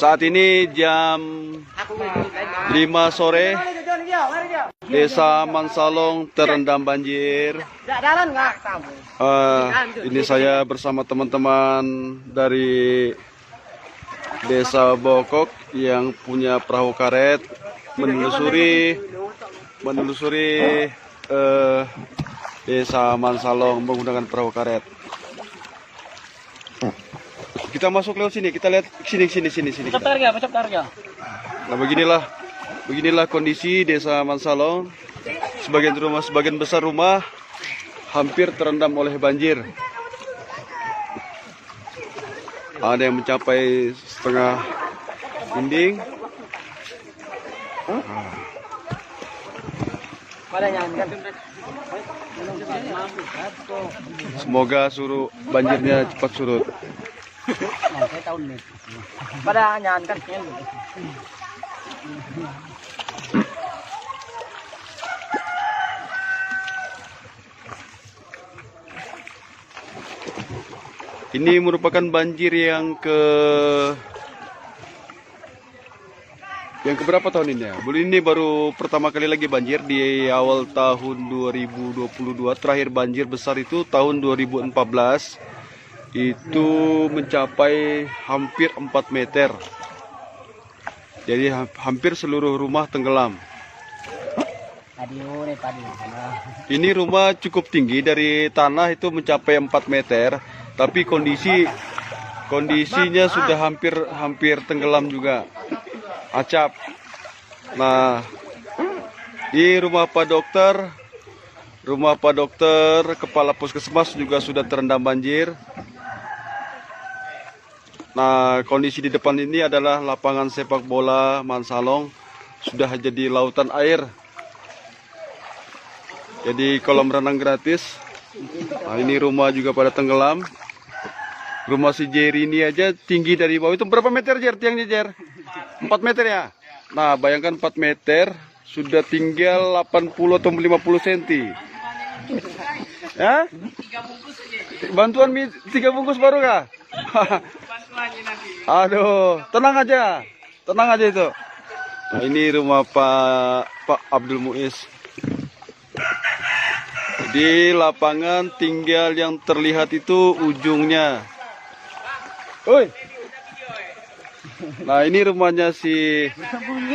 Saat ini jam 5 sore, Desa Mansalong terendam banjir. Ini saya bersama teman-teman dari Desa Bokok yang punya perahu karet menelusuri Desa Mansalong menggunakan perahu karet. Kita masuk lewat sini, kita lihat sini. Nah, beginilah kondisi Desa Mansalong. Sebagian besar rumah hampir terendam oleh banjir. Ada yang mencapai setengah dinding. Semoga banjirnya cepat surut. Ini merupakan banjir yang keberapa tahun ini ya? Ini baru pertama kali lagi banjir di awal tahun 2022. Terakhir banjir besar itu tahun 2014. Itu mencapai hampir 4 meter. Jadi hampir seluruh rumah tenggelam. Ini rumah cukup tinggi, dari tanah itu mencapai 4 meter. Tapi kondisinya sudah hampir tenggelam juga. Acap. Nah, di rumah Pak Dokter, kepala puskesmas juga sudah terendam banjir. Nah, kondisi di depan ini adalah lapangan sepak bola Mansalong, sudah jadi lautan air. Jadi kolam renang gratis. Nah, ini rumah juga pada tenggelam. Rumah si Jerry ini aja tinggi dari bawah itu berapa meter, Jer? Tiangnya, Jer? 4 meter ya? Nah, bayangkan 4 meter sudah tinggal 80 atau 50 cm. Ya? Bantuan 3 bungkus baru kah? Aduh, tenang aja itu. Nah, ini rumah Pak Abdul Muiz. Di lapangan tinggal yang terlihat itu ujungnya. Oi. Nah, ini rumahnya si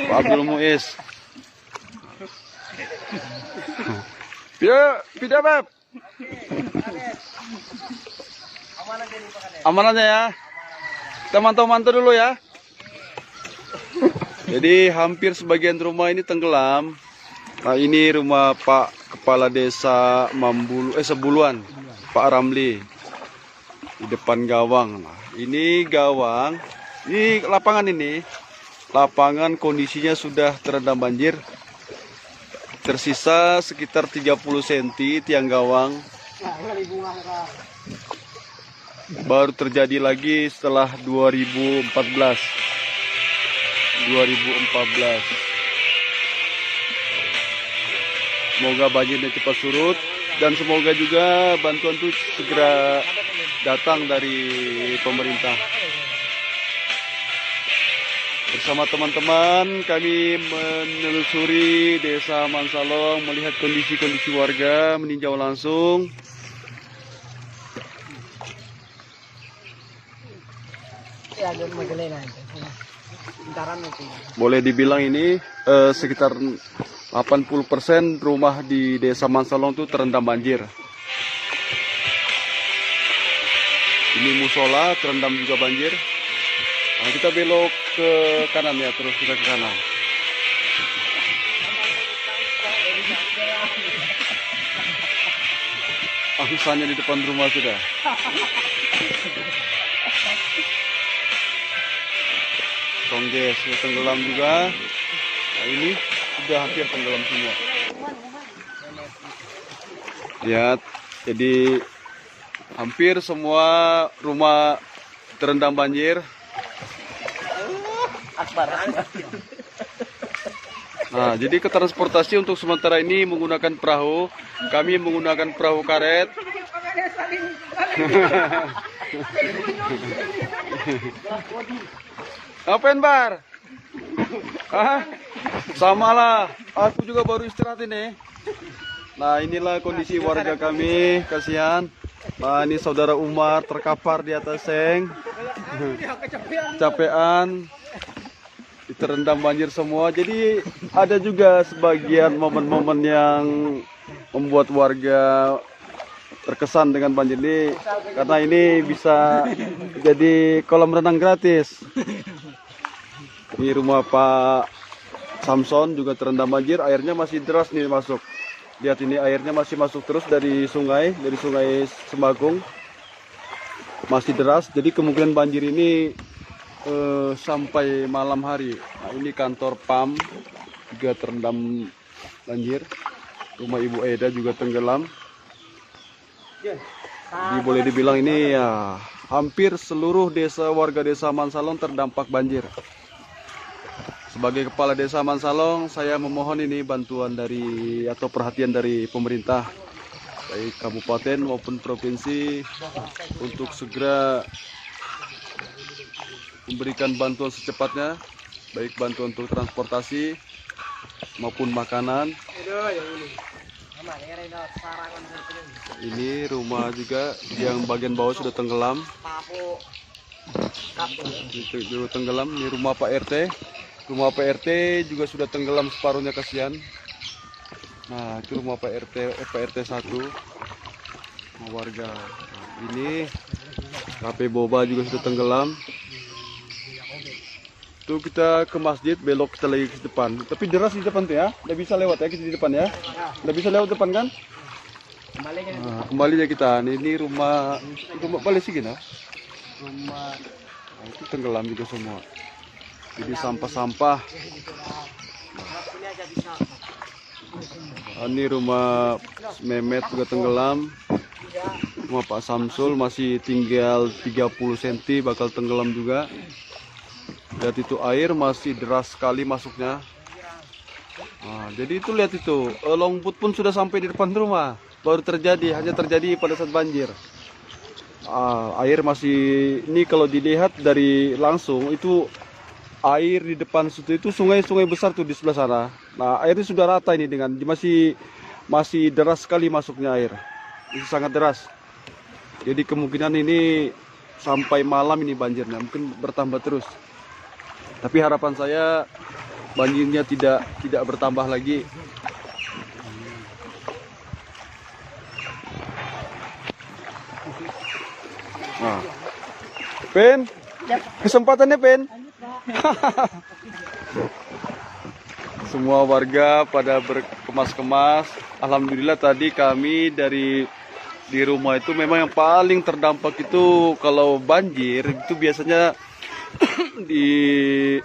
Pak Abdul Muiz. Pindah, Beb. Aman aja ya. Kita mantau dulu ya. Jadi hampir sebagian rumah ini tenggelam. Nah, ini rumah Pak Kepala Desa Sebuluan, Pak Ramli. Di depan gawang. Nah, ini gawang. Ini lapangan kondisinya sudah terendam banjir. Tersisa sekitar 30 cm tiang gawang. Baru terjadi lagi setelah 2014. Semoga banjirnya cepat surut dan semoga juga bantuan itu segera datang dari pemerintah. Bersama teman-teman kami menelusuri Desa Mansalong, melihat kondisi warga, meninjau langsung. Boleh dibilang ini sekitar 80% rumah di Desa Mansalong itu terendam banjir. Ini musola terendam juga banjir. Nah, kita belok ke kanan ya, terus kita ke kanan. Angsannya di depan rumah sudah. Tongges tenggelam juga. Nah, ini sudah hampir tenggelam semua. Lihat, jadi hampir semua rumah terendam banjir. Nah, jadi ke transportasi untuk sementara ini menggunakan perahu. Kami menggunakan perahu karet. Ngapain Bar? Hah? Sama lah, aku juga baru istirahat ini. Nah inilah kondisi warga kami, kasihan. Nah ini saudara Umar terkapar di atas seng, capean, terendam banjir semua. Jadi ada juga sebagian momen-momen yang membuat warga terkesan dengan banjir ini, karena ini bisa jadi kolam renang gratis. Ini rumah Pak Samson juga terendam banjir, airnya masih deras nih masuk. Lihat ini airnya masih masuk terus dari sungai Semagung. Masih deras, jadi kemungkinan banjir ini sampai malam hari. Nah, ini kantor PAM juga terendam banjir. Rumah Ibu Eda juga tenggelam. Jadi boleh dibilang ini ya hampir seluruh desa warga desa Mansalong terdampak banjir. Sebagai kepala desa Mansalong, saya memohon ini bantuan dari atau perhatian dari pemerintah, baik kabupaten maupun provinsi, untuk segera memberikan bantuan secepatnya, baik bantuan untuk transportasi maupun makanan. Ini rumah juga yang bagian bawah sudah tenggelam. Itu tenggelam. Ini rumah Pak RT. Rumah Pak RT juga sudah tenggelam separuhnya, kasihan. Nah, itu rumah Pak RT 1. Rumah warga. Nah, ini KP Boba juga sudah tenggelam. Tuh kita ke masjid, belok kita lagi ke depan. Tapi deras di depan tuh ya. Nggak bisa lewat ya kita di depan ya. Nggak bisa lewat depan kan? Nah, kembali ya kita. Ini rumah balik sih gini. Rumah itu tenggelam juga semua. Jadi sampah-sampah. Ini rumah Memet juga tenggelam. Rumah Pak Samsul masih tinggal 30 cm bakal tenggelam juga. Lihat itu air masih deras sekali masuknya. Nah, jadi itu lihat itu longput pun sudah sampai di depan rumah. Baru terjadi, hanya terjadi pada saat banjir. Air masih, ini kalau dilihat dari langsung itu air di depan situ itu sungai besar tuh di sebelah sana. Nah airnya sudah rata ini dengan masih deras sekali masuknya air. Itu sangat deras. Jadi kemungkinan ini sampai malam ini banjirnya mungkin bertambah terus. Tapi harapan saya banjirnya tidak bertambah lagi. Nah. Pen, kesempatannya Pen. Semua warga pada berkemas-kemas. Alhamdulillah tadi kami di rumah itu memang yang paling terdampak itu kalau banjir itu biasanya di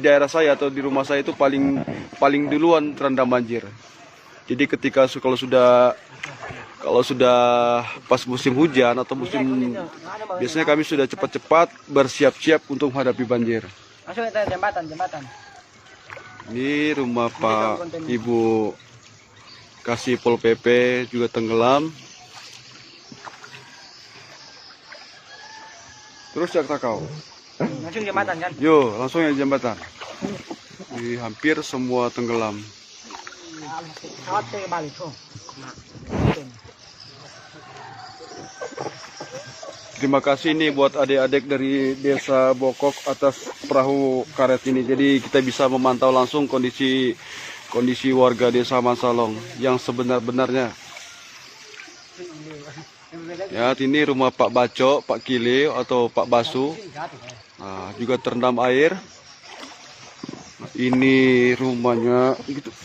daerah saya atau di rumah saya itu paling duluan terendam banjir. Jadi ketika kalau sudah pas musim hujan atau biasanya kami sudah cepat-cepat bersiap-siap untuk menghadapi banjir. Masuk ke jembatan. Ini rumah Pak Ibu Kasih Pol PP juga tenggelam. Terus ya kau. Langsung jembatan kan? Yo, langsung ya jembatan. Hampir semua tenggelam. Terima kasih nih buat adik-adik dari Desa Bokok atas perahu karet ini. Jadi kita bisa memantau langsung kondisi warga Desa Mansalong yang sebenar-benarnya. Ya, ini rumah Pak Baco, Pak Kile atau Pak Basu. Nah, juga terendam air. Ini rumahnya gitu.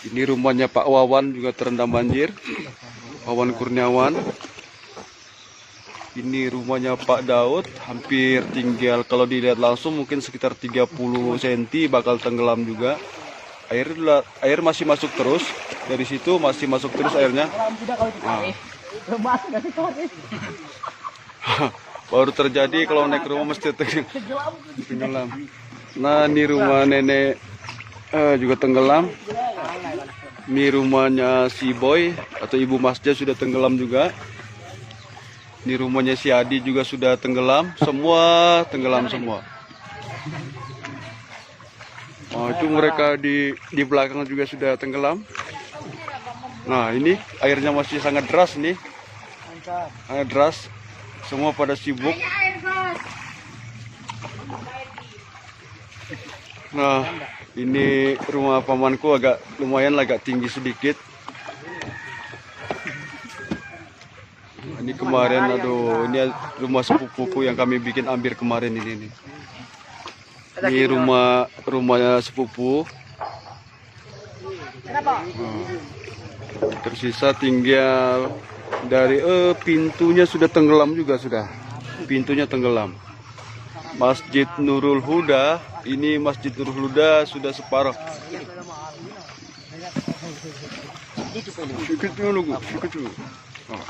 Ini rumahnya Pak Wawan juga terendam banjir. Wawan Kurniawan. Ini rumahnya Pak Daud, hampir tinggal kalau dilihat langsung mungkin sekitar 30 cm bakal tenggelam juga. Air masih masuk terus, dari situ masih masuk terus airnya. Nah. Baru terjadi kalau naik rumah mesti tenggelam. Nah ini rumah nenek juga tenggelam. Ini rumahnya si Boy atau Ibu Masja sudah tenggelam juga. Ini rumahnya si Adi juga sudah tenggelam, semua tenggelam semua. Oh, itu mereka di belakang juga sudah tenggelam. Nah, ini airnya masih sangat deras nih. Sangat deras. Semua pada sibuk. Nah, ini rumah pamanku lumayan agak tinggi sedikit. Ini kemarin, aduh, ini rumah sepupuku yang kami bikin ambir kemarin ini nih. Ini rumahnya sepupu. Tersisa tinggal dari pintunya sudah tenggelam juga sudah. Pintunya tenggelam. Masjid Nurul Huda, ini Masjid Nurul Huda sudah separuh. Sedikit dulu. Oh.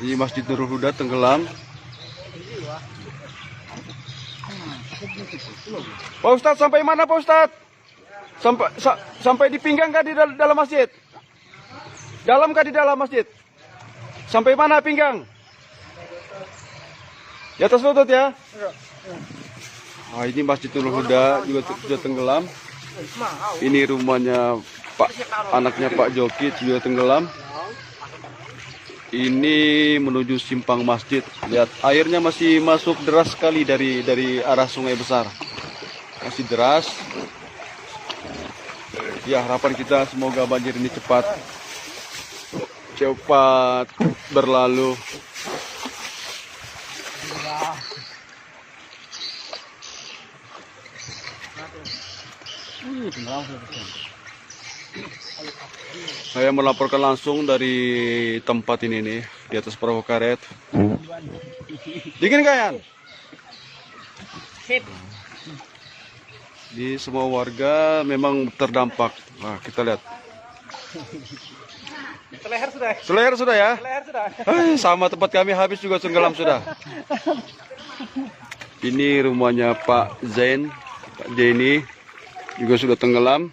Ini Masjid Nurul Huda tenggelam. Pak Ustadz, sampai mana Pak Ustadz? Sampai di pinggang kah di dalam masjid? Dalam kah di dalam masjid? Sampai mana pinggang? Di atas lutut ya? Nah, ini Masjid Nurul Huda juga sudah tenggelam. Ini rumahnya anaknya Pak Joki juga tenggelam. Ini menuju simpang masjid. Lihat, airnya masih masuk deras sekali dari arah sungai besar. Masih deras. Ya, harapan kita semoga banjir ini cepat berlalu. Saya melaporkan langsung dari tempat ini nih, di atas perahu karet. Dingin kan? Sip. Di semua warga memang terdampak. Nah, kita lihat. Seleher sudah ya? Sama tempat kami habis juga tenggelam sudah. Ini rumahnya Pak Zain, Pak Jenny juga sudah tenggelam.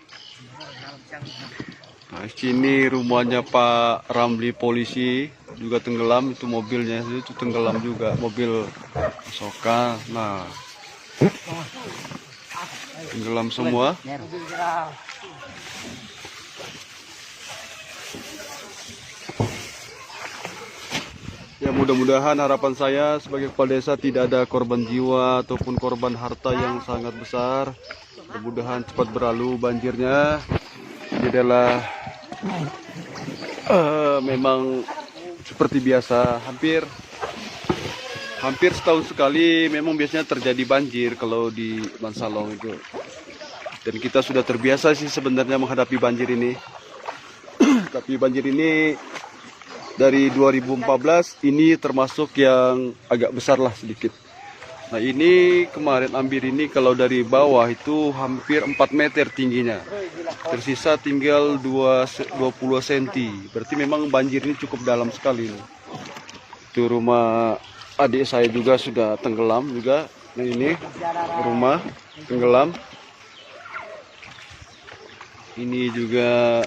Nah, sini rumahnya Pak Ramli polisi juga tenggelam, itu mobilnya itu tenggelam juga, mobil Soka. Nah, tenggelam semua. Ya, mudah-mudahan harapan saya sebagai kepala desa tidak ada korban jiwa ataupun korban harta yang sangat besar. Mudah-mudahan cepat berlalu banjirnya. Ini adalah memang seperti biasa, hampir setahun sekali memang biasanya terjadi banjir kalau di Mansalong itu. Dan kita sudah terbiasa sih sebenarnya menghadapi banjir ini. Tapi banjir ini dari 2014 ini termasuk yang agak besar lah sedikit. Nah, ini kemarin ambir ini kalau dari bawah itu hampir 4 meter tingginya. Tersisa tinggal 20 cm. Berarti memang banjir ini cukup dalam sekali. Itu rumah adik saya juga sudah tenggelam juga. Nah, ini rumah tenggelam. Ini juga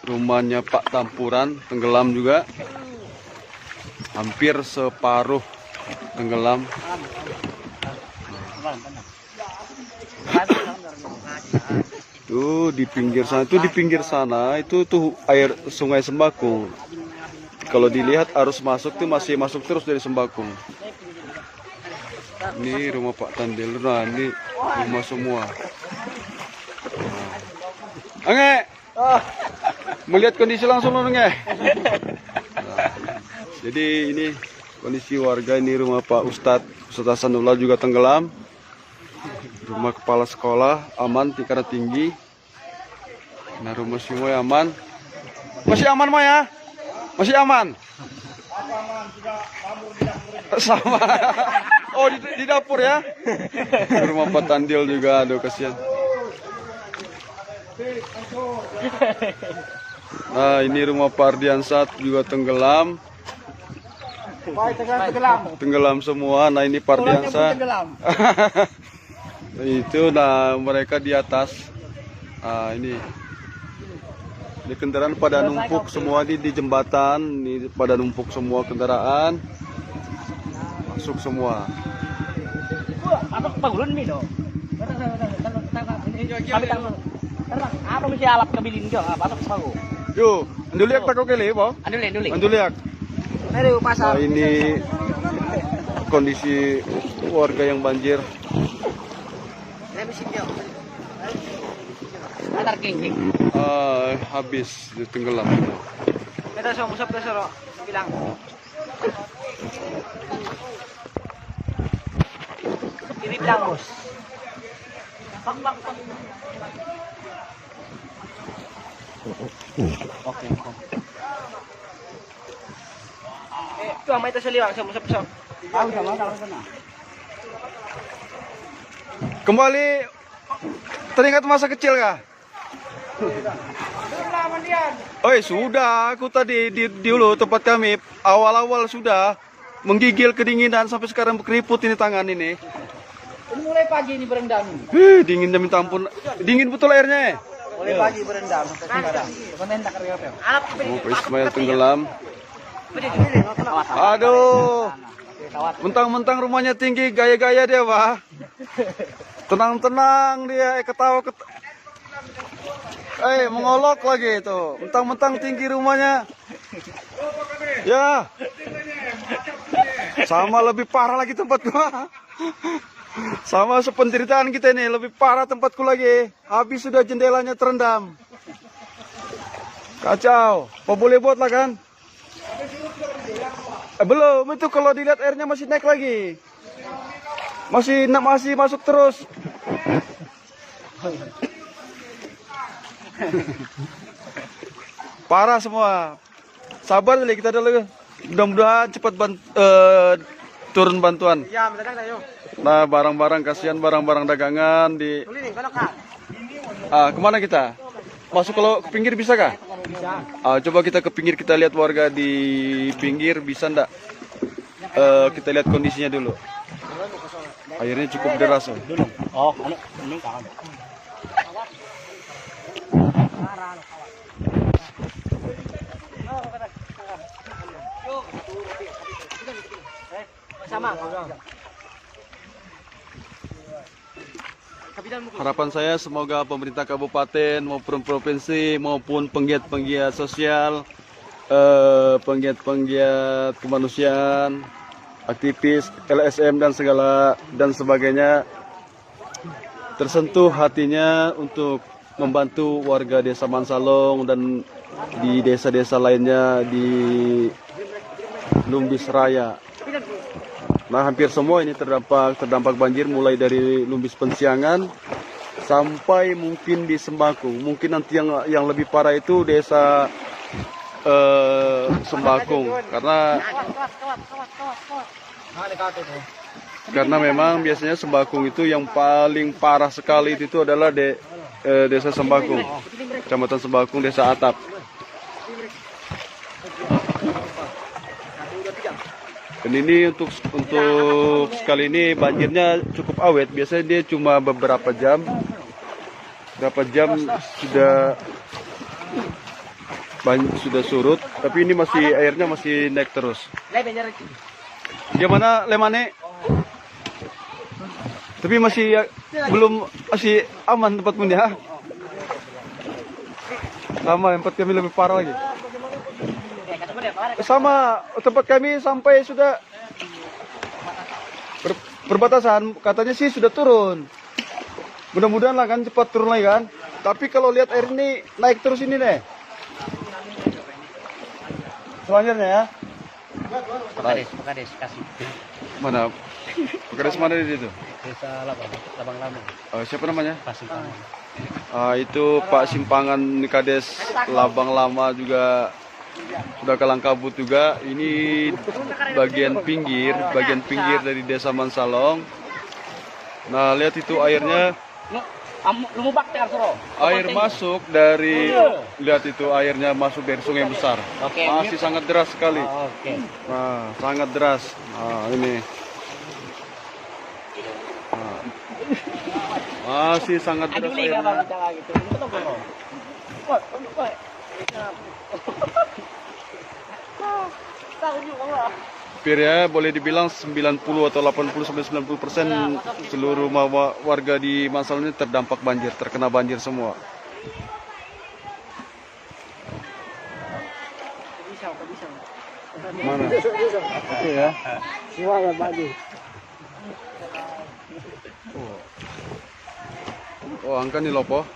rumahnya Pak Tampuran tenggelam juga. Hampir separuh tenggelam. Tuh di pinggir sana, itu tuh air Sungai Sembakung. Kalau dilihat arus masuk tuh masih masuk terus dari Sembakung. Ini rumah Pak Tandil, nah ini rumah semua. Ange, melihat kondisi langsung Nge. Nah, jadi ini kondisi warga, ini rumah Pak Ustadz Hasanullah juga tenggelam. Rumah kepala sekolah aman karena tinggi. Nah, rumah semua aman. Masih aman Maya? Ya? Masih aman? Sama. Oh, di dapur ya? Rumah Pak Tandil juga, aduh kasihan. Nah, ini rumah Pak Ardiansat juga tenggelam. Tenggelam semua. Nah, ini Pak Ardiansat. Itu, nah mereka di atas. Nah, ini Di kendaraan pada numpuk semua di jembatan, ini pada numpuk semua kendaraan. Masuk semua. Apa pagulun mi do? Apa mesti alap kabilin jo? Apa pagu? Yo, anduliak tak oke le, po? Anduli. Anduliak. Dari pasar. Nah, ini kondisi warga yang banjir. Antar king. Habis ditenggelam. Kita semua musap ke soro bilang. Ini bilang bos. Bang. Oke. Itu amai itu seliwang saya musap. Tahu sama. Kembali teringat masa kecil kah? Oh sudah, aku tadi di dulu tempat kami awal-awal sudah menggigil kedinginan sampai sekarang berkeriput ini tangan ini. Ini mulai pagi ini berendam. Dinginnya minta ampun. Dingin betul airnya. Mulai pagi berendam sampai sekarang. Konten tak kerja apa? Oh, Ismail tenggelam. Aduh. Mentang-mentang rumahnya tinggi, gaya-gaya dia, Pak. Tenang-tenang dia, ketawa. Mengolok lagi itu. Mentang-mentang tinggi rumahnya. Ya. Sama lebih parah lagi tempat gua. Sama sependeritaan kita ini, lebih parah tempatku lagi. Habis sudah jendelanya terendam. Kacau. Apa boleh buat lah kan? Belum, itu kalau dilihat airnya masih naik lagi. Masih masuk terus. Parah semua. Sabar dulu kita dulu. Mudah-mudahan cepat turun bantuan. Ya, mendadak tayo. Nah, barang-barang kasihan barang-barang dagangan di. Kemana kita? Masuk kalau ke pinggir bisa kah? Bisa. Coba kita ke pinggir, kita lihat warga di pinggir bisa ndak? Kita lihat kondisinya dulu. Airnya cukup deras. Oh, ini kawan. Sama. Harapan saya semoga pemerintah kabupaten maupun provinsi maupun penggiat-penggiat sosial, penggiat-penggiat kemanusiaan, aktivis LSM dan sebagainya tersentuh hatinya untuk membantu warga desa Mansalong dan di desa-desa lainnya di Lumbis Raya. Nah, hampir semua ini terdampak banjir mulai dari Lumbis Pensiangan sampai mungkin di Sembakung. Mungkin nanti yang lebih parah itu desa Sembakung karena memang biasanya Sembakung itu yang paling parah sekali itu adalah desa Sembakung, Kecamatan Sembakung, Desa Atap. Dan ini untuk sekali ini banjirnya cukup awet. Biasanya dia cuma beberapa jam sudah surut, tapi ini airnya masih naik terus. Gimana Lemane? Tapi masih aman tempatmu ya. Sama tempat kami lebih parah lagi. Sama tempat kami sampai sudah perbatasan, katanya sih sudah turun. Mudah-mudahan lah kan cepat turun lagi kan. Tapi kalau lihat air ini naik terus ini deh. Selanjutnya ya. Pekades kasih. Mana? Pekades mana di situ? Desa Labang Lama. Siapa namanya? Pasimpangan. Itu Pak Simpangan Kades Labang Lama juga sudah kalang kabut juga. Ini bagian pinggir dari desa Mansalong. Nah, lihat itu airnya. Air masuk dari, lihat itu airnya masuk dari sungai besar. Masih sangat deras sekali. Nah, sangat deras. Nah, ini. Nah, masih sangat deras airnya. Tahu juga nggak? Hampir ya, boleh dibilang 90 atau 80 sampai 90% seluruh warga di Mansal ini terdampak banjir, terkena banjir semua. Bisa. Mana? Oke ya. Semua nggak baju. Oh, angka nih lopo.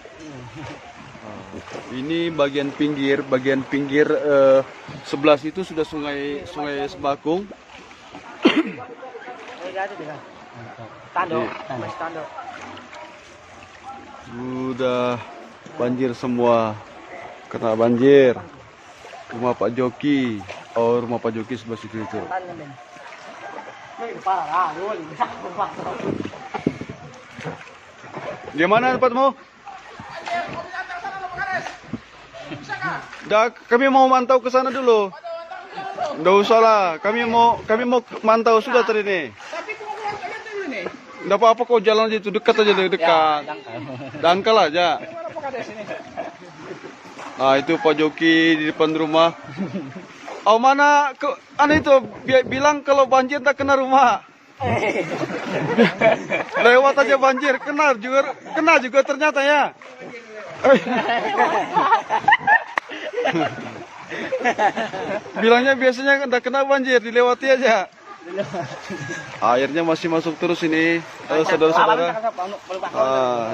Ini bagian pinggir sebelah situ sudah sungai Sembakung. Tando, Mas Tando. Sudah banjir semua, kena banjir. Rumah Pak Joki, rumah Pak Joki sebelah situ itu. Gimana tempatmu? Kami mau mantau ke sana dulu. Nggak usah lah, kami mau mantau sudah tadi nih. Nggak apa-apa kok, jalan aja itu dekat aja, dekat. Dangkal aja. Nah itu Pak Joki di depan rumah. Oh mana aneh itu bilang kalau banjir tak kena rumah. Lewat aja banjir, kena juga ternyata ya. Bilangnya biasanya enggak kena banjir, dilewati aja. Airnya masih masuk terus ini, saudara-saudara.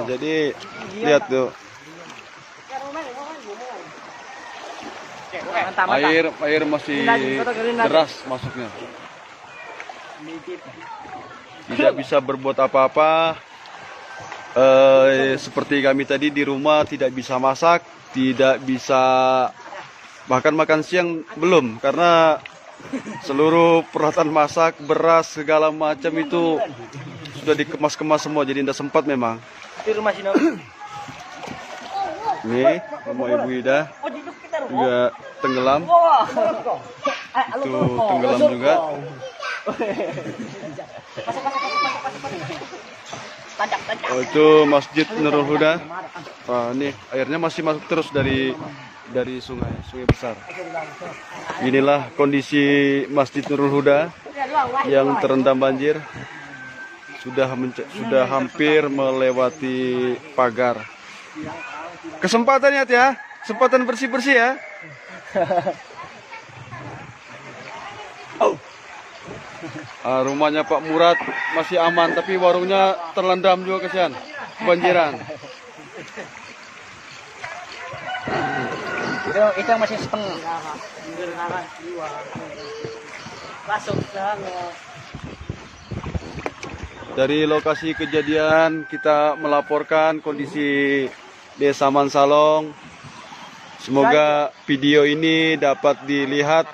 Jadi lihat tuh. Air masih deras masuknya. Tidak bisa berbuat apa-apa. Seperti kami tadi di rumah tidak bisa masak, tidak bisa bahkan makan siang belum, karena seluruh peralatan masak, beras segala macam itu sudah dikemas-kemas semua, jadi tidak sempat memang. Nih rumah Ibu Ida juga tenggelam. Itu tenggelam juga. Oh, itu Masjid Nurul Huda. Ini airnya masih masuk terus dari sungai besar. Inilah kondisi Masjid Nurul Huda yang terendam banjir. Sudah hampir melewati pagar. Kesempatannya ya, kesempatan bersih-bersih ya. Rumahnya Pak Murad masih aman, tapi warungnya terendam juga, kesian, banjiran. Itu masih setengah. Masuk Dari lokasi kejadian kita melaporkan kondisi Desa Mansalong. Semoga video ini dapat dilihat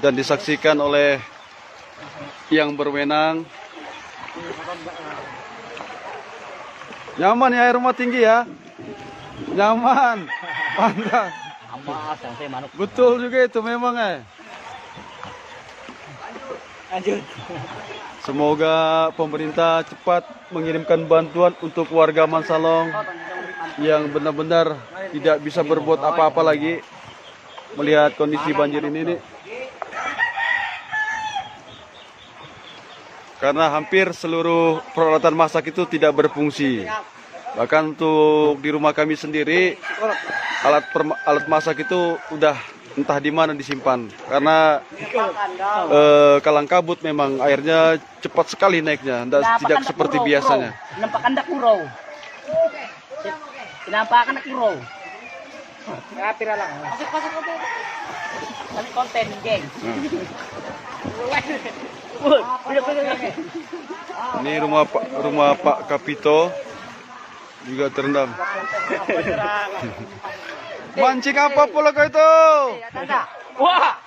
dan disaksikan oleh yang berwenang. Nyaman ya, air rumah tinggi ya. Nyaman. Pantas. Betul juga itu memang Lanjut. Semoga pemerintah cepat mengirimkan bantuan untuk warga Mansalong yang benar-benar tidak bisa berbuat apa-apa lagi melihat kondisi banjir ini nih. Karena hampir seluruh peralatan masak itu tidak berfungsi. Bahkan untuk di rumah kami sendiri alat masak itu udah entah di mana disimpan, karena kalang kabut memang airnya cepat sekali naiknya, tidak seperti biasanya. Nampakan dak kurau. Nampakan dak kurau. Pira lang. Pasok. Kami konten, geng. Ini rumah Pak Kapito juga terendam. Mancing apa pula kau itu? Wah.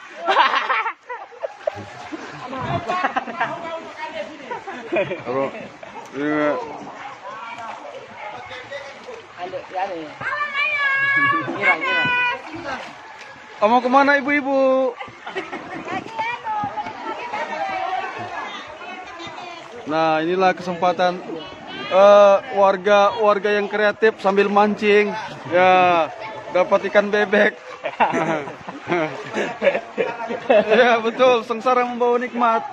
Mau kemana ibu-ibu? Nah, inilah kesempatan warga yang kreatif sambil mancing. Ya, dapat ikan bebek. Ya betul, sengsara membawa nikmat.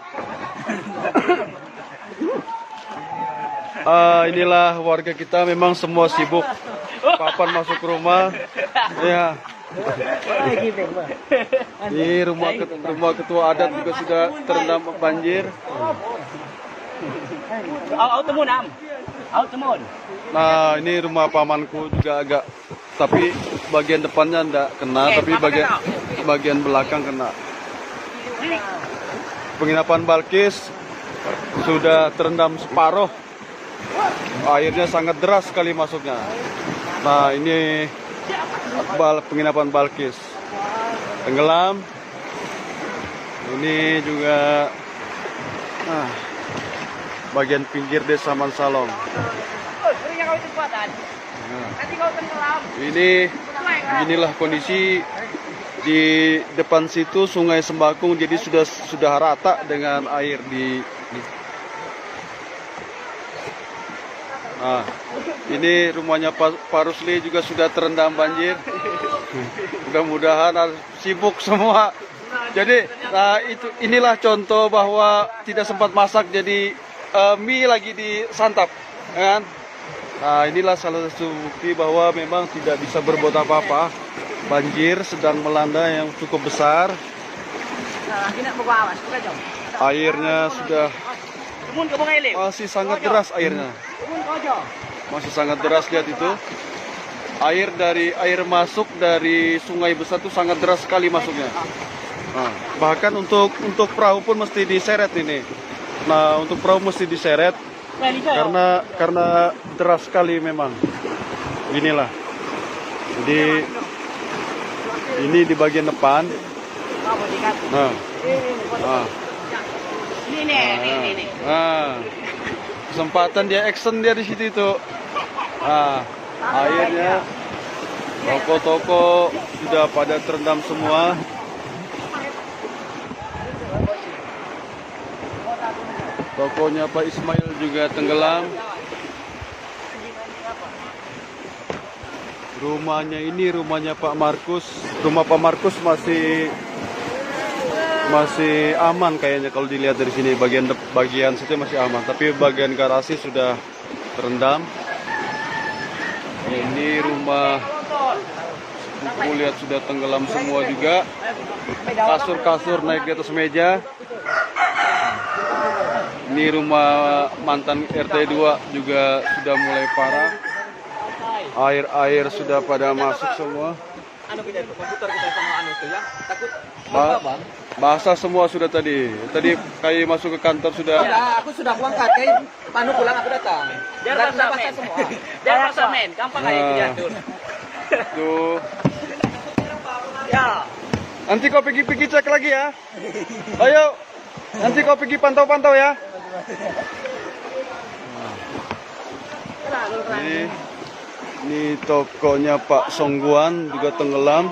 Inilah warga kita, memang semua sibuk. Papan masuk rumah. Ya. Ini rumah ketua adat juga sudah terendam banjir. Nah, ini rumah pamanku juga agak, tapi bagian depannya enggak kena, tapi bagian belakang kena. Penginapan Balkis sudah terendam separuh. Airnya sangat deras sekali masuknya. Nah, ini penginapan Balkis tenggelam. Ini juga bagian pinggir desa Mansalong. Beginilah kondisi di depan situ Sungai Sembakung, jadi sudah rata dengan air ini rumahnya Pak Rusli juga sudah terendam banjir. Mudah-mudahan sibuk semua. Jadi inilah contoh bahwa tidak sempat masak, jadi mie lagi disantap, kan? Nah, inilah salah satu bukti bahwa memang tidak bisa berbuat apa-apa. Banjir sedang melanda yang cukup besar. Airnya sudah masih sangat deras airnya. Masih sangat deras, lihat itu. Air masuk dari sungai besar itu sangat deras sekali masuknya. Nah, bahkan untuk perahu pun mesti diseret ini. Nah, untuk perahu mesti diseret karena deras sekali memang. Inilah. Jadi ini di bagian depan. Kesempatan dia action dia di situ itu. Airnya toko-toko sudah pada terendam semua. Tokonya Pak Ismail juga tenggelam. Rumahnya Pak Markus. Rumah Pak Markus masih aman kayaknya kalau dilihat dari sini. Bagian situ masih aman, tapi bagian garasi sudah terendam. Ini rumah buku, lihat sudah tenggelam semua juga. Kasur-kasur naik di atas meja. Ini rumah mantan RT 2 juga sudah mulai parah. Air sudah pada masuk semua. Basah semua sudah tadi. Tadi kayak masuk ke kantor sudah. Ya, aku sudah berangkat. Panu pulang aku datang. Biar basah semua. Biar basah men, gampang aja diatur. Tuh. Ya. Nanti kau pergi cek lagi ya. Ayo. Nanti kau pergi pantau-pantau ya. Ini tokonya Pak Songguan juga tenggelam.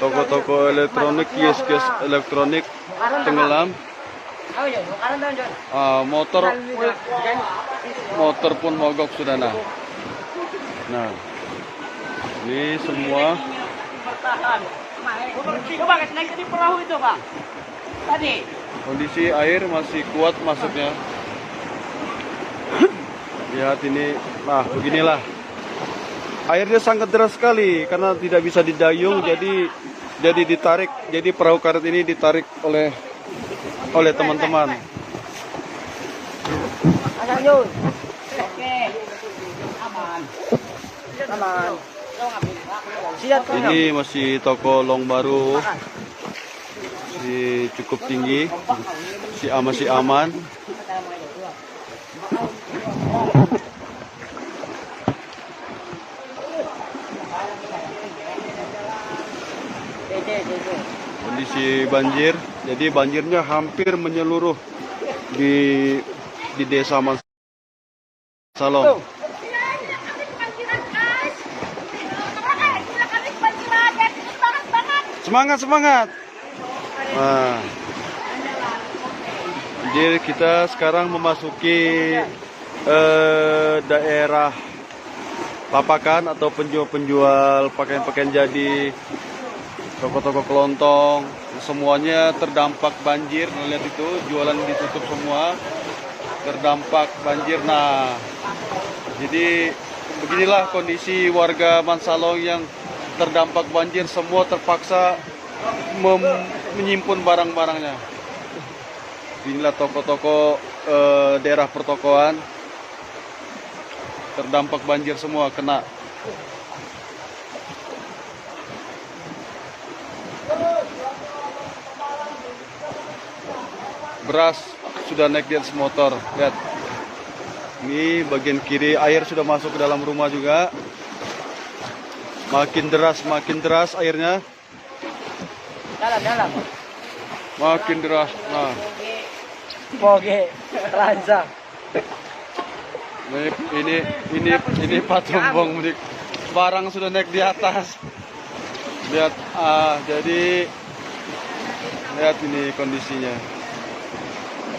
Toko-toko elektronik, kios-kios elektronik tenggelam. Motor pun mogok sudah. Nah, ini semua. Coba naik di perahu itu, Pak. Tadi. Kondisi air masih kuat masuknya. Lihat ini, beginilah. Airnya sangat deras sekali karena tidak bisa didayung, jadi ditarik. Jadi perahu karet ini ditarik oleh teman-teman. Oke. Aman. Ini masih toko Long Baru. Masih cukup tinggi. Masih aman. Kondisi banjir, jadi banjirnya hampir menyeluruh di desa Mansalong. Semangat. Nah, jadi kita sekarang memasuki daerah lapakan atau penjual-penjual pakaian-pakaian jadi, toko-toko kelontong, semuanya terdampak banjir. Nah, lihat itu, jualan ditutup semua, terdampak banjir. Nah, jadi beginilah kondisi warga Mansalong yang terdampak banjir, semua terpaksa menyimpan barang-barangnya. Inilah toko-toko daerah pertokoan terdampak banjir semua, kena. Beras sudah naik di atas motor, lihat. Ini bagian kiri, air sudah masuk ke dalam rumah juga. Makin deras airnya. Dalam. Makin deras. Nah, Oke, lancar. ini patumbong mudik. Barang sudah naik di atas. Lihat, jadi lihat ini kondisinya.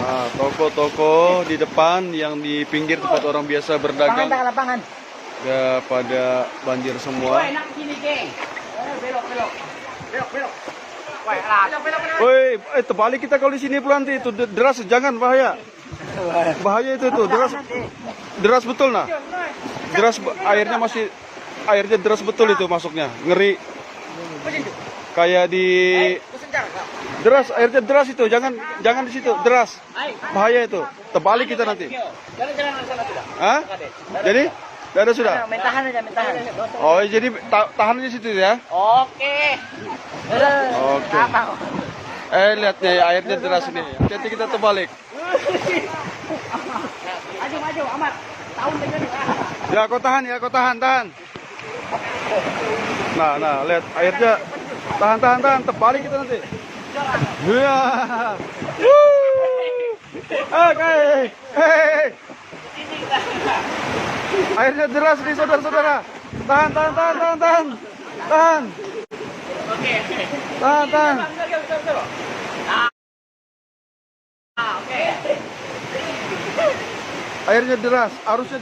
Nah, toko-toko di depan, yang di pinggir tempat orang biasa berdagang, Lapangan. ya pada banjir semua. Belok. Woi, terbalik kita kalau di sini Pulanti, itu deras, jangan, bahaya. Bahaya itu deras betul. Nah, deras, airnya deras betul itu masuknya, ngeri. Kayak di deras, airnya deras itu, jangan di situ, deras, bahaya itu, terbalik kita nanti. Hah? Jadi tidak ada sudah. Tahan aja. Oh, jadi tahan di situ ya. Oke. Lihat nih, airnya deras ini. Nanti kita terbalik. Maju, amat. Tahun dengan. Ya, kau tahan. Nah, lihat airnya. Tahan, terbalik kita nanti. Ya. Oke. Hei. Airnya deras nih, saudara-saudara. Tahan. Oke. Tahan. Oke. Airnya deras, arusnya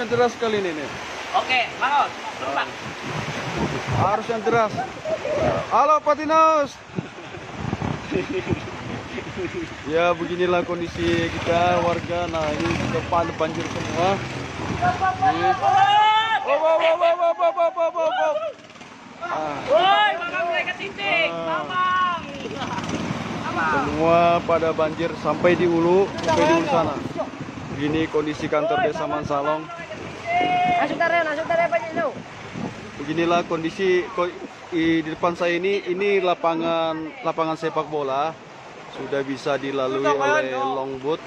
deras kali ini nih. Oke, Mangus. Turun, Arusnya deras. Halo Patinos. Ya, beginilah kondisi kita warga. Nah, ini depan banjir semua. Woi, Mamang mereka titik. Mamang. Semua pada banjir sampai di ulu sana. Begini kondisi kantor desa Mansalong. Masuk tarik Pak Jino. Beginilah kondisi di depan saya ini lapangan sepak bola, sudah bisa dilalui oleh longboat.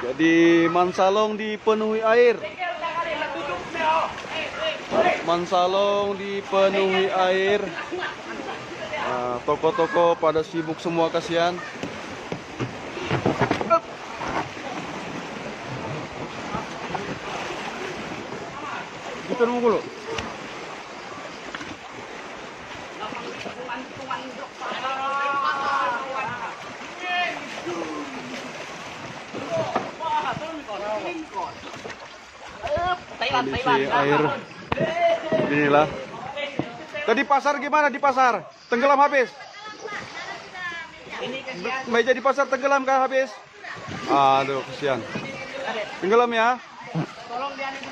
Jadi Mansalong dipenuhi air. Nah, toko-toko pada sibuk semua, kasihan. Kita nunggu dulu. Kondisi air inilah. Tadi pasar gimana? Di pasar tenggelam habis. Meja di pasar tenggelam kah habis? Aduh, kasihan. Tenggelam ya. Tolong dia dulu.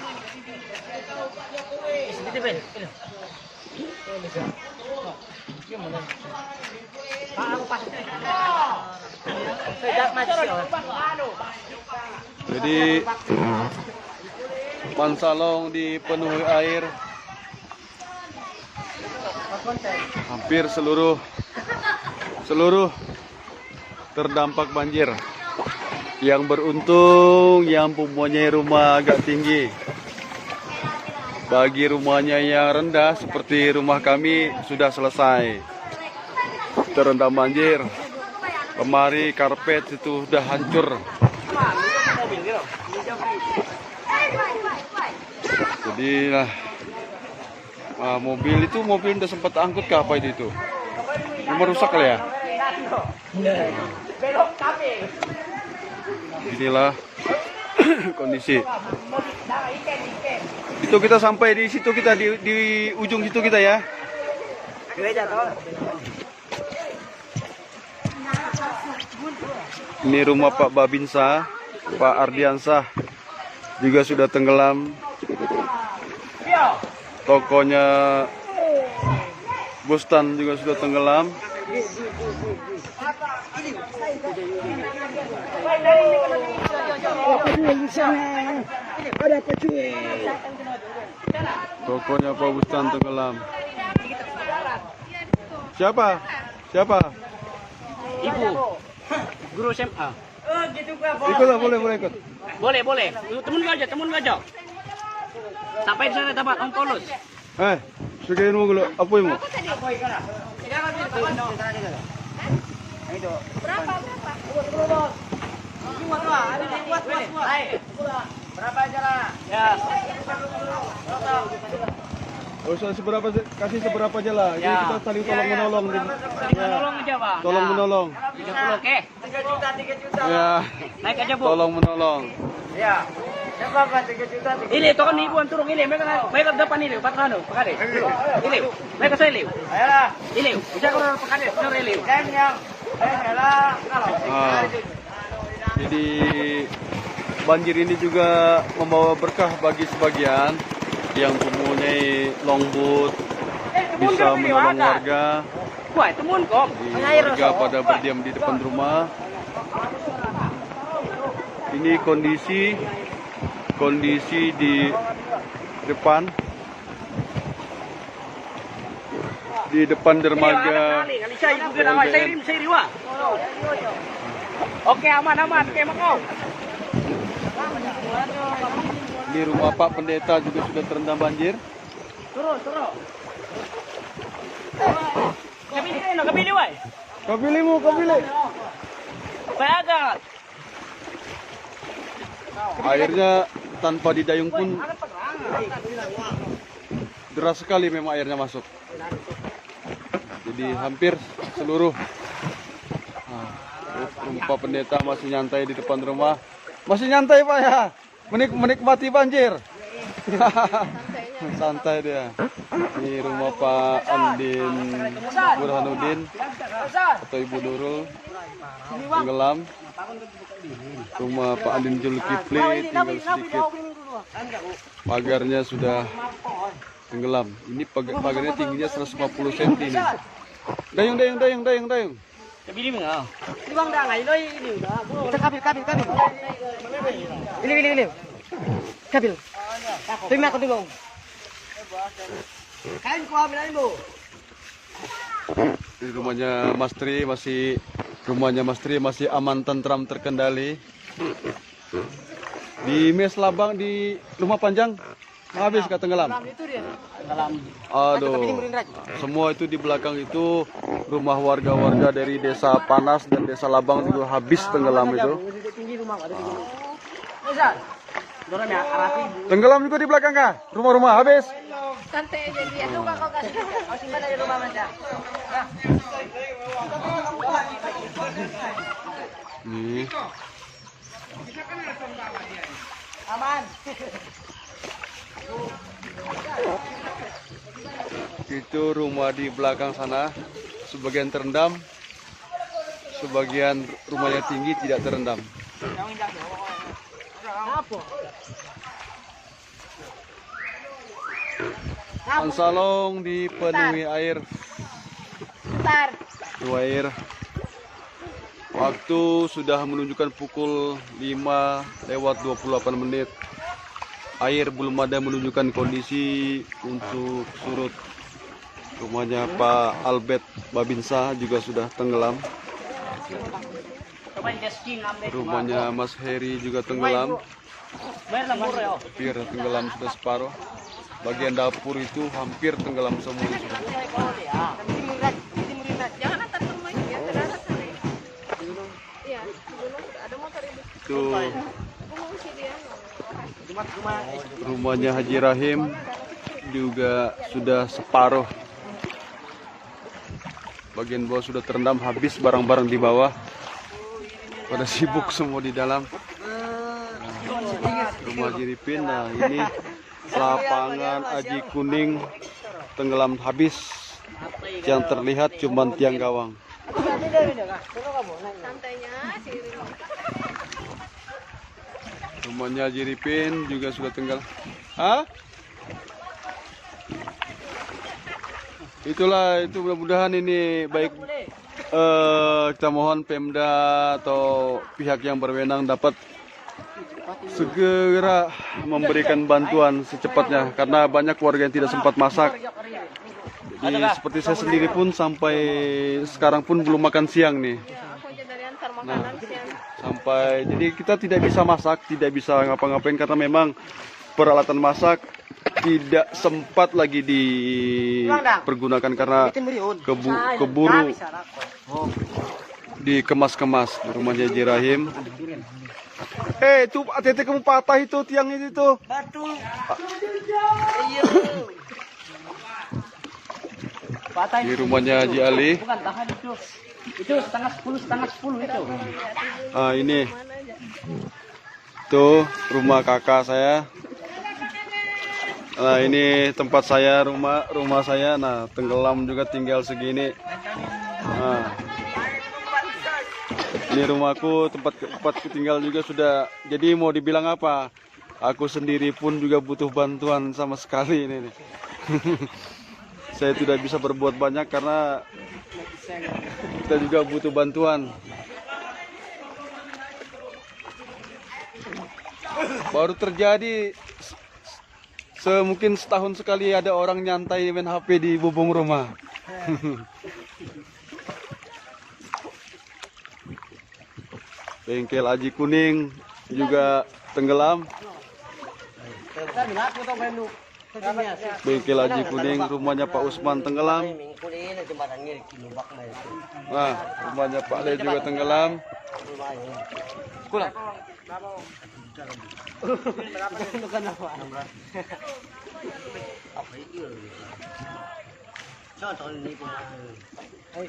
Jadi Mansalong dipenuhi air. Hampir seluruh terdampak banjir. Yang beruntung yang mempunyai rumah agak tinggi. Bagi rumahnya yang rendah seperti rumah kami sudah selesai terendam banjir. Lemari, karpet itu sudah hancur. Jadi mobil udah sempat angkut ke apa itu? Merusak lah ya. Inilah kondisi. Itu kita sampai di situ, kita di ujung situ kita ya. Ini rumah Pak Babinsa, Pak Ardiansah juga sudah tenggelam. Tokonya Bustan juga sudah tenggelam. Tokonya Pak Bustan tenggelam. Siapa? Siapa? Ibu. Guru SMA. Ikutlah, boleh ikut. Boleh. Temen aja. Sampai di sana dapat Om Paulus. Sekian mau gula, apa yang mau? Berapa aja lah? Ya. Oh, seberapa, kasih seberapa aja lah. Ini kita saling tolong menolong. Tolong aja, Bang. Tolong menolong. 30, oke. 3 juta. Ya. Naik aja, Bu. Tolong menolong. Ya. Berapa 3 juta? Ini tokan ibuan turun ini. Mereka depan ini, Pak Rano, Pak Kade. Ini. Mereka saya liu. Ayolah. Ini. Ucap orang Pak Kade, sore liu. Jadi banjir ini juga membawa berkah bagi sebagian yang mempunyai longboat, bisa menolong warga. Wah, itu munkom. Warga pada berdiam di depan rumah. Ini kondisi di depan dermaga. Oke, aman, oke, makau. Di rumah Pak Pendeta juga sudah terendam banjir. Turun. Kabili, wai. Kabili. Bagat. Airnya tanpa didayung pun deras sekali memang airnya masuk. Jadi hampir seluruh Pak Pendeta masih nyantai di depan rumah. Masih nyantai Pak ya, menikmati banjir. Santai dia. Ini rumah Pak Andin Burhanuddin atau Ibu Nurul tenggelam. Rumah Pak Andin Zulkifli tinggal sedikit. Pagarnya sudah tenggelam. Ini pagarnya tingginya 150 cm ini. Dayung. Kabili mga. Ibang da ngay loy ini udah. Kabil. Ini. Kabil. Terima kasih dong. Kain ko ambil mo. Di rumahnya Mas Tri masih aman, tentram, terkendali. Di Mes Labang di Rumah Panjang habis tenggelam. Aduh, semua itu di belakang itu rumah warga-warga dari Desa Panas dan Desa Labang juga habis tenggelam itu. Tenggelam juga di belakang kah? Rumah-rumah habis. Santai aja dia tuh kau kasih. Kau simpan di rumah Manda. Nih. Aman. Itu rumah di belakang sana sebagian terendam, sebagian rumahnya tinggi tidak terendam. Ansalong dipenuhi air. Bentar. Air. Waktu sudah menunjukkan pukul 5:28. Air belum ada menunjukkan kondisi untuk surut. Rumahnya Pak Albert Babinsa juga sudah tenggelam. Rumahnya Mas Heri juga tenggelam. Hampir tenggelam sudah separuh. Bagian dapur itu hampir tenggelam semua. Jangan antar rumah ya, terasa sore. Iya, ada motor ini. Itu Mengungsi dia. rumahnya Haji Rahim juga sudah separuh. Bagian bawah sudah terendam habis, barang-barang di bawah pada sibuk semua di dalam. rumah Haji Ripin. Nah ini lapangan Aji Kuning tenggelam habis. Yang terlihat cuma tiang gawang. Santainya si Rino. Rumahnya Haji Ripin juga sudah tenggelam. Hah? Itulah, itu mudah-mudahan ini baik, kita mohon Pemda atau pihak yang berwenang dapat segera memberikan bantuan secepatnya karena banyak warga yang tidak sempat masak. Jadi seperti saya sendiri pun sampai sekarang pun belum makan siang nih. Aku aja dari antar makanan siang. Sampai jadi kita tidak bisa masak, tidak bisa ngapa-ngapain karena memang peralatan masak tidak sempat lagi dipergunakan karena keburu dikemas-kemas di rumahnya Haji Rahim. Itu hati-hati kamu patah itu tiang itu tuh. Batu. Di rumahnya Haji Ali. Bukan tahan itu. Itu setengah 10 itu. Ah ini. Tuh rumah kakak saya. Nah ini tempat saya, rumah saya. Nah tenggelam juga tinggal segini. Nah, ini rumahku, tempatku tinggal juga sudah. Jadi mau dibilang apa? Aku sendiri pun juga butuh bantuan sama sekali ini. Saya tidak bisa berbuat banyak karena kita juga butuh bantuan. Baru terjadi mungkin setahun sekali ada orang nyantai main HP di bubung rumah. Bengkel Aji Kuning juga tenggelam. Bengkel Aji Kuning, rumahnya Pak Usman tenggelam. Nah, rumahnya Pak Le juga tenggelam.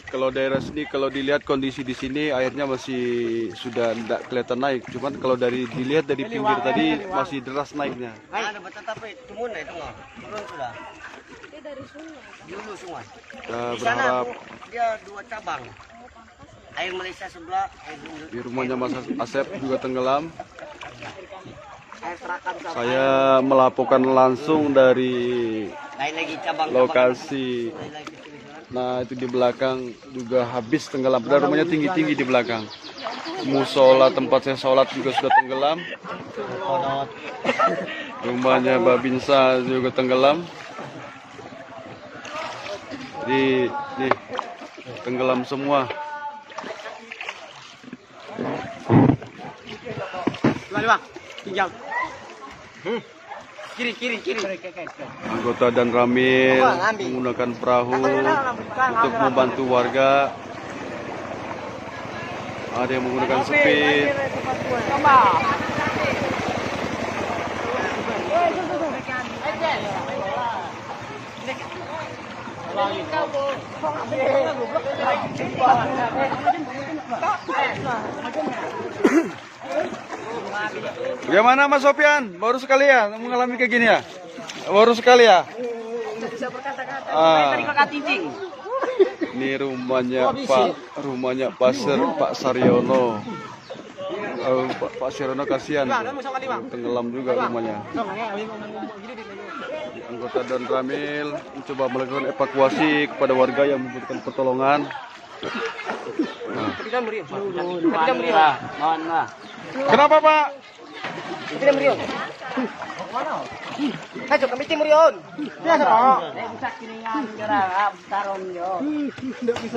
Kalau daerah sini, kalau dilihat kondisi di sini airnya masih sudah tidak kelihatan naik. Cuman kalau dilihat dari pinggir tadi masih deras naiknya. Ada tapi turun itu nggak? Turun sudah. Dia dari sungai. Dulu sungai. Kita Di sana berharap dia 2 cabang. Air Malaysia sebelah, di rumahnya Mas Asep juga tenggelam. air Tarakan sama. Saya melaporkan langsung dari Lain lagi cabang. lokasi. Nah itu di belakang juga habis tenggelam. Padahal rumahnya tinggi-tinggi di belakang. Musola tempat saya sholat juga sudah tenggelam. Rumahnya Babinsa juga tenggelam. Jadi nih tenggelam semua. Bang, pinjam. Kiri. Anggota dan Ramil menggunakan perahu untuk membantu warga. Ada yang menggunakan sepit. Bagaimana Mas Sofian? Baru sekali ya mengalami kayak gini ya? Baru sekali ya? Ini rumahnya Pak Saryono. Pak Saryono kasihan, tenggelam juga rumahnya. Anggota dan Ramil mencoba melakukan evakuasi kepada warga yang membutuhkan pertolongan. Kenapa Pak?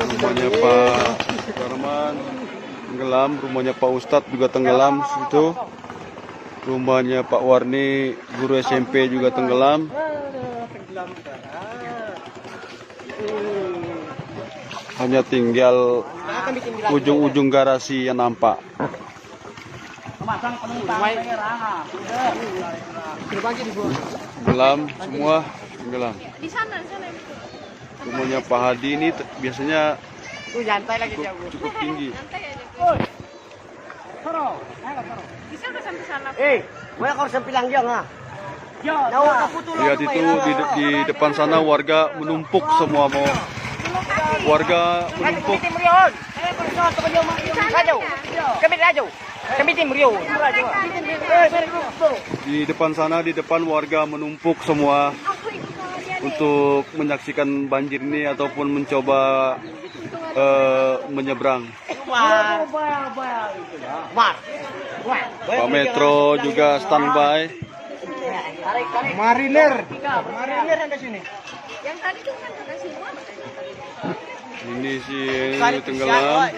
Rumahnya Pak Darman tenggelam, rumahnya Pak Ustadz juga tenggelam situ. Rumahnya Pak Warni, guru SMP juga tenggelam. Hanya tinggal ujung-ujung garasi yang nampak. Tenggelam semua, tenggelam. Di sana. Rumahnya Pak Hadi ini biasanya cukup tinggi. Santai aja. Bisa nggak sampai sana? Wala ka sa pilang yang ha. Lihat itu di depan sana warga menumpuk semua mau. Warga menumpuk di depan sana, di depan warga menumpuk semua untuk menyaksikan banjir ini ataupun mencoba menyeberang. Pak Metro juga standby. Marinir ada sini. Yang tadi tuh kan kata semua. Ini sih tenggelam.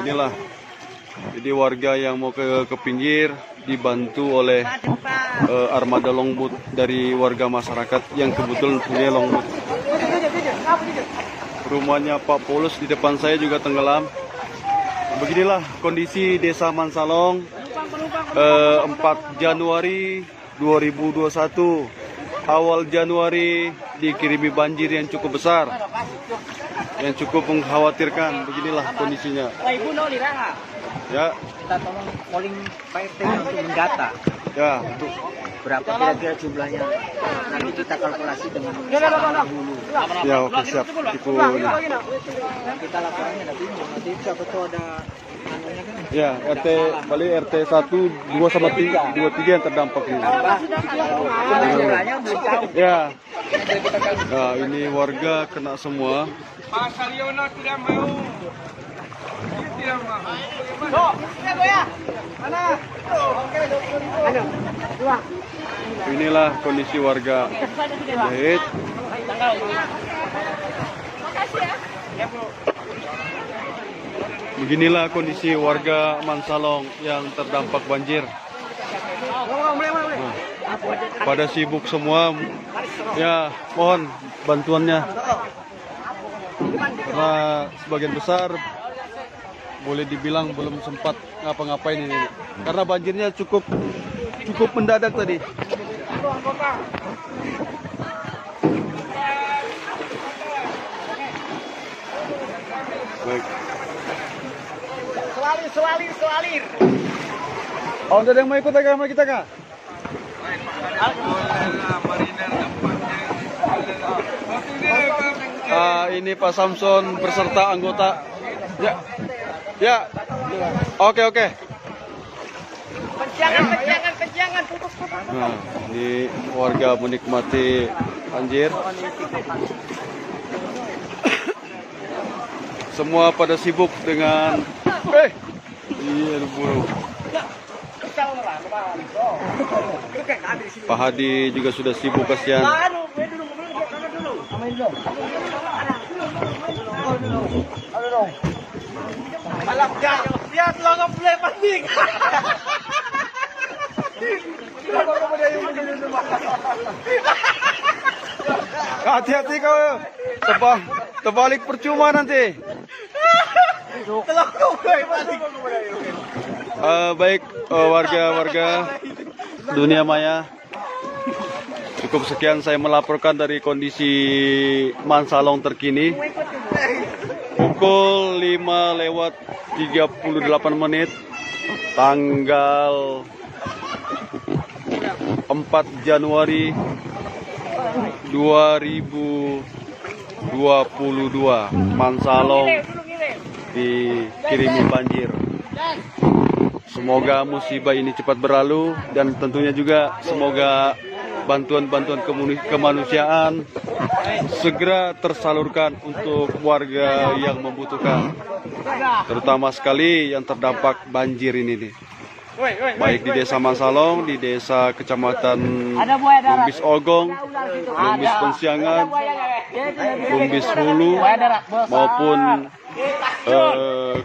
Inilah. Jadi warga yang mau ke pinggir dibantu oleh armada longboat dari warga masyarakat yang kebetulan punya longboat. Rumahnya Pak Paulus di depan saya juga tenggelam. Beginilah kondisi Desa Mansalong 4 Januari 2021. Awal Januari dikirimi banjir yang cukup besar, yang cukup mengkhawatirkan. Beginilah kondisinya. Ya. Kita tolong calling Pak RT untuk mendata. Ya. Berapa kira-kira jumlahnya? Nanti kita kalkulasi dengan dulu. Ya, oke, siap. Itu. Kita laporannya ada bingung. Nanti siapa tahu ada anunya kan. Ya, RT balik RT 1, 2 sama 3, 2, 3 yang terdampak ini. Jumlahnya belum tahu. Ya. Nah, ini warga kena semua. Pak Saliono tidak mau. Dia tidak mau. Inilah kondisi warga Jahit. Beginilah kondisi warga Mansalong yang terdampak banjir. Nah, pada sibuk semua. Ya, mohon bantuannya. Karena sebagian besar boleh dibilang belum sempat ngapa-ngapain ini. Karena banjirnya cukup mendadak tadi. Baik. Sewalir. Oh, ada yang mau ikut sama kita, Kak? Ini Pak Samson beserta anggota. Ya. Ya. Oke. Penjangan, putus. Nah, ini warga menikmati banjir. Semua pada sibuk dengan iya buru. Pak Hadi juga sudah sibuk, kasihan. Lihat lo nggak boleh panik. Hati-hati kau, terbalik percuma nanti. Baik, warga dunia maya. Cukup sekian saya melaporkan dari kondisi Mansalong terkini. Pukul 5:38 tanggal 4 Januari 2022. Mansalong dikirimi banjir. Semoga musibah ini cepat berlalu dan tentunya juga semoga bantuan-bantuan kemanusiaan segera tersalurkan untuk warga yang membutuhkan, terutama sekali yang terdampak banjir ini nih. Baik di Desa Mansalong, di Desa Kecamatan Lumbis Ogong, Lumbis Pensiangan, Lumbis Hulu, maupun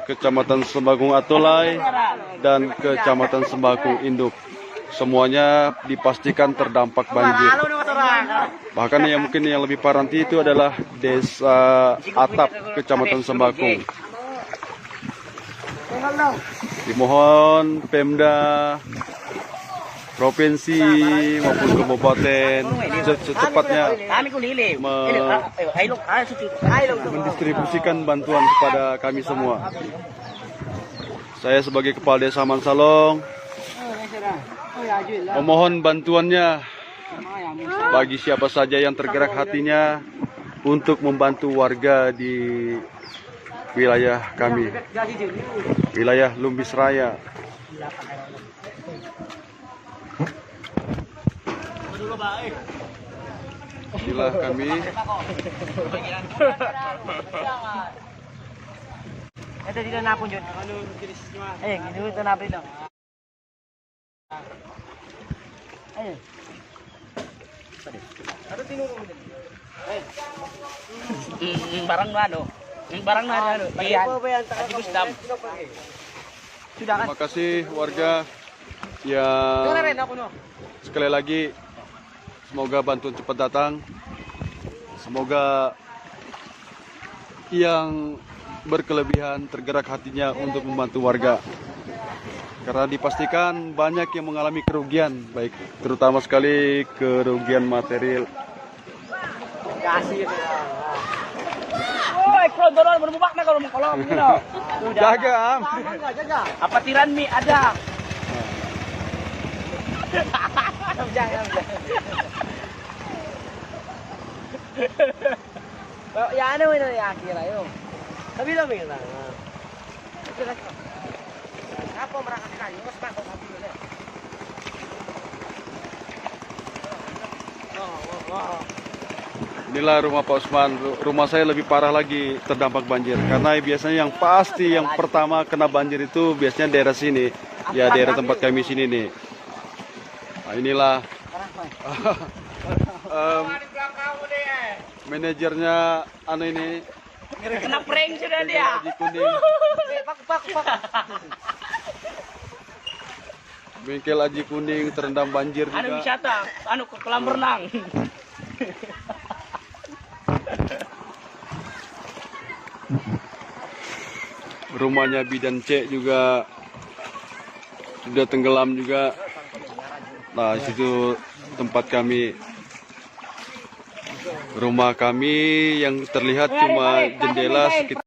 Kecamatan Sembakung Atolai dan Kecamatan Sembakung Induk. Semuanya dipastikan terdampak banjir. Bahkan yang mungkin yang lebih parah nanti itu adalah Desa Atap, Kecamatan Sembakung. Dimohon Pemda provinsi maupun kabupaten secepatnya Kami ko liliw. Ma- Iliw. Aylog. Suti. Aylog. mendistribusikan bantuan kepada kami semua. Saya sebagai Kepala Desa Mansalong memohon bantuannya bagi siapa saja yang tergerak hatinya untuk membantu warga di wilayah kami, wilayah Lumbis Raya. Inilah kami. Ito dito na po yun. Ayun, dito na po dito. Ayun. Barang na ano? Barang na ano? Bayan. At Gustam. Sudah kan? Terima kasih warga yang sekali lagi semoga bantuan cepat datang. Semoga yang berkelebihan tergerak hatinya untuk membantu warga. Karena dipastikan banyak yang mengalami kerugian, baik terutama sekali kerugian material. Woi, kalau dorong berubah na kalau mengkolong gitu. Jaga am. Apa tiran mi ada? Jangan. Ya ano mo na yakira yo. Sabi lang mi na. Apa merangkak kayu, mas pak kok sabi dulu. Inilah rumah Pak Usman. Rumah saya lebih parah lagi terdampak banjir. Karena biasanya yang pasti yang pertama kena banjir itu biasanya daerah sini. Ya daerah tempat kami sini nih. Nah, inilah manajernya anu ini. Kena prank sudah dia. Aji Kuning. Pak. Bengkel Aji Kuning terendam banjir Anu juga. wisata, anu ke kolam renang. Rumahnya Bidan C juga sudah tenggelam juga. Nah, situ tempat kami. Rumah kami yang terlihat cuma jendela sekitar